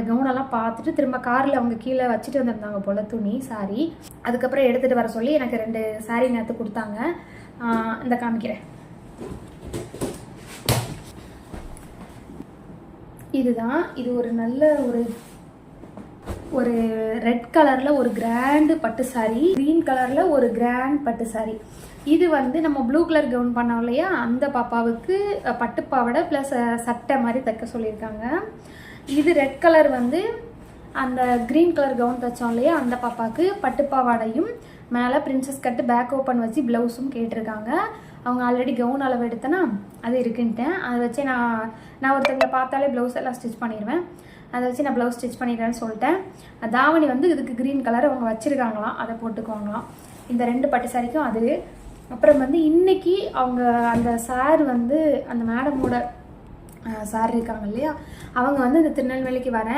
கவுனெல்லாம் பார்த்துட்டு திரும்ப காரில் அவங்க கீழே வச்சுட்டு வந்திருந்தாங்க போல் துணி சாரி. அதுக்கப்புறம் எடுத்துகிட்டு வர சொல்லி எனக்கு 2 சாரீ நேற்று கொடுத்தாங்க. இந்த காமிக்கிறேன். இதுதான். இது ஒரு நல்ல ஒரு ரெட் கலரில் ஒரு கிராண்டு பட்டு சாரி, க்ரீன் கலரில் ஒரு கிராண்ட் பட்டு சாரி. இது வந்து நம்ம ப்ளூ கலர் கவுன் பண்ணோம் இல்லையா, அந்த பாப்பாவுக்கு பட்டுப்பாவடை ப்ளஸ் சட்டை மாதிரி தைக்க சொல்லியிருக்காங்க. இது ரெட் கலர் வந்து அந்த க்ரீன் கலர் கவுன் தைச்சோம் இல்லையா, அந்த பாப்பாவுக்கு பட்டுப்பாவாடையும் மேலே பிரின்சஸ் கட்டு பேக் ஓப்பன் வச்சு ப்ளவுஸும் கேட்டிருக்காங்க. அவங்க ஆல்ரெடி கவுன் அளவு எடுத்தேன்னா அது இருக்குன்ட்டேன். அதை வச்சு நான் ஒருத்தவங்களை பார்த்தாலே ப்ளவுஸ் எல்லாம் ஸ்டிச் பண்ணிடுவேன். அதை வச்சு நான் ப்ளவுஸ் ஸ்டிச் பண்ணிடுறேன்னு சொல்லிட்டேன். தாவணி வந்து இதுக்கு க்ரீன் கலர் அவங்க வச்சுருக்காங்களாம், அதை போட்டுக்குவாங்களாம். இந்த 2 பட்டு சாரிக்கும் அது. அப்புறம் வந்து இன்றைக்கி அவங்க அந்த சார் வந்து அந்த மேடமோட சார் இருக்காங்க இல்லையா, அவங்க வந்து இந்த திருநெல்வேலிக்கு வரேன்